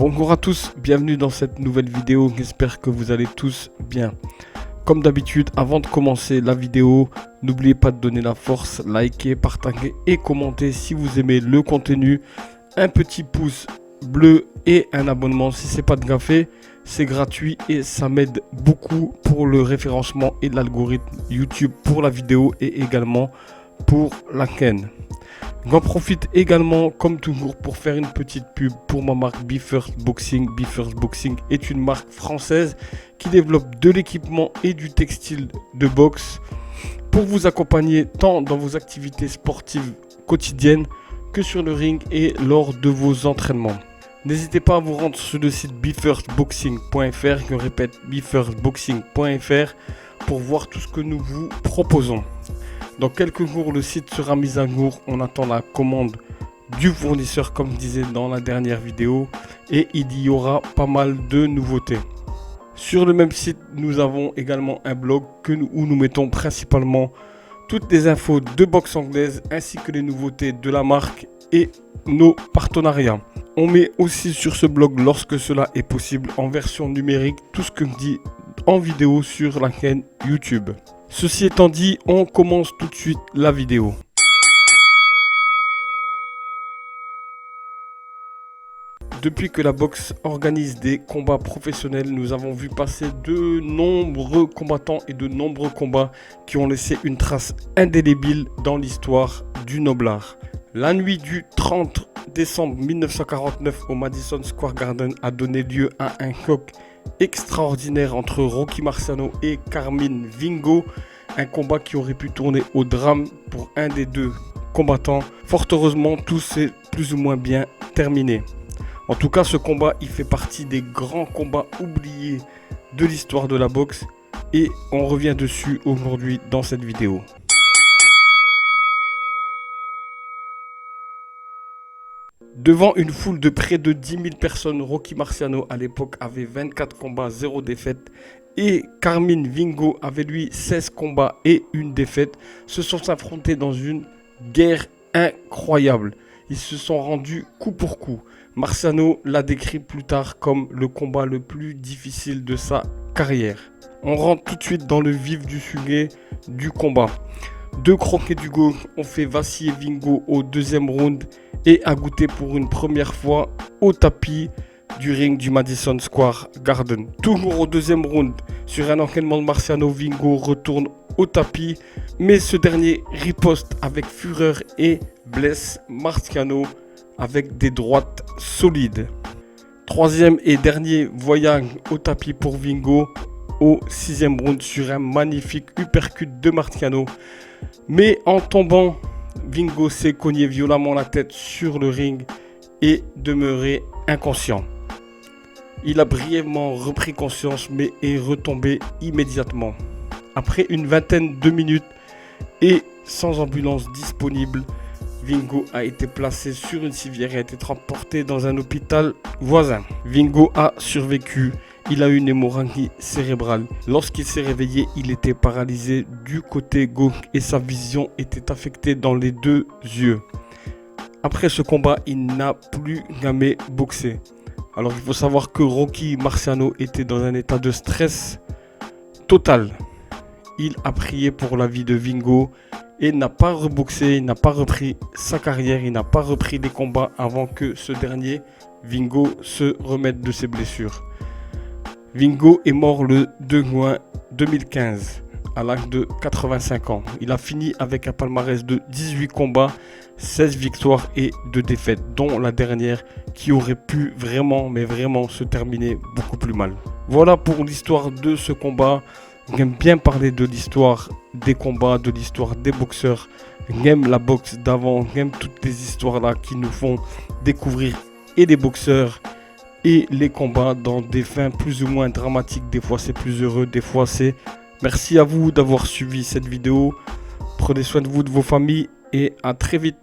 Bonjour à tous, bienvenue dans cette nouvelle vidéo, j'espère que vous allez tous bien. Comme d'habitude, avant de commencer la vidéo, n'oubliez pas de donner la force, liker, partager et commenter si vous aimez le contenu. Un petit pouce bleu et un abonnement si ce n'est pas déjà fait, c'est gratuit et ça m'aide beaucoup pour le référencement et l'algorithme YouTube pour la vidéo et également pour la chaîne. J'en profite également comme toujours pour faire une petite pub pour ma marque BeFirst Boxing. BeFirst Boxing est une marque française qui développe de l'équipement et du textile de boxe pour vous accompagner tant dans vos activités sportives quotidiennes que sur le ring et lors de vos entraînements. N'hésitez pas à vous rendre sur le site befirstboxing.fr, je répète befirstboxing.fr pour voir tout ce que nous vous proposons. Dans quelques jours, le site sera mis à jour. On attend la commande du fournisseur, comme je disais dans la dernière vidéo. Et il y aura pas mal de nouveautés. Sur le même site, nous avons également un blog où nous mettons principalement toutes les infos de boxe anglaise ainsi que les nouveautés de la marque et nos partenariats. On met aussi sur ce blog, lorsque cela est possible, en version numérique, tout ce que je dis en vidéo sur la chaîne YouTube. Ceci étant dit, on commence tout de suite la vidéo. Depuis que la boxe organise des combats professionnels, nous avons vu passer de nombreux combattants et de nombreux combats qui ont laissé une trace indélébile dans l'histoire du noblard. La nuit du 30 décembre 1949 au Madison Square Garden a donné lieu à un choc extraordinaire entre Rocky Marciano et Carmine Vingo, un combat qui aurait pu tourner au drame pour un des deux combattants. Fort heureusement, tout s'est plus ou moins bien terminé. En tout cas, ce combat, il fait partie des grands combats oubliés de l'histoire de la boxe et on revient dessus aujourd'hui dans cette vidéo. Devant une foule de près de 10 000 personnes, Rocky Marciano à l'époque avait 24 combats, 0 défaite. Et Carmine Vingo avait lui 16 combats et une défaite. Se sont affrontés dans une guerre incroyable. Ils se sont rendus coup pour coup. Marciano l'a décrit plus tard comme le combat le plus difficile de sa carrière. On rentre tout de suite dans le vif du sujet du combat. Deux croquets du gauche ont fait vaciller Vingo au deuxième round et a goûté pour une première fois au tapis du ring du Madison Square Garden. Toujours au deuxième round, sur un enchaînement de Marciano, Vingo retourne au tapis, mais ce dernier riposte avec fureur et blesse Marciano avec des droites solides. Troisième et dernier voyage au tapis pour Vingo au sixième round sur un magnifique uppercut de Marciano. Mais en tombant, Vingo s'est cogné violemment la tête sur le ring et demeuré inconscient. Il a brièvement repris conscience mais est retombé immédiatement. Après une vingtaine de minutes et sans ambulance disponible, Vingo a été placé sur une civière et a été transporté dans un hôpital voisin. Vingo a survécu. Il a eu une hémorragie cérébrale. Lorsqu'il s'est réveillé, il était paralysé du côté gauche et sa vision était affectée dans les deux yeux. Après ce combat, il n'a plus jamais boxé. Alors il faut savoir que Rocky Marciano était dans un état de stress total. Il a prié pour la vie de Vingo et n'a pas reboxé, il n'a pas repris sa carrière, il n'a pas repris les combats avant que ce dernier, Vingo, se remette de ses blessures. Vingo est mort le 2 juin 2015 à l'âge de 85 ans. Il a fini avec un palmarès de 18 combats, 16 victoires et 2 défaites, dont la dernière qui aurait pu vraiment se terminer beaucoup plus mal. Voilà pour l'histoire de ce combat. J'aime bien parler de l'histoire des combats, de l'histoire des boxeurs. J'aime la boxe d'avant, j'aime toutes les histoires là qui nous font découvrir et les boxeurs et les combats dans des fins plus ou moins dramatiques. Des fois c'est plus heureux, des fois c'est... Merci à vous d'avoir suivi cette vidéo. Prenez soin de vous, de vos familles et à très vite.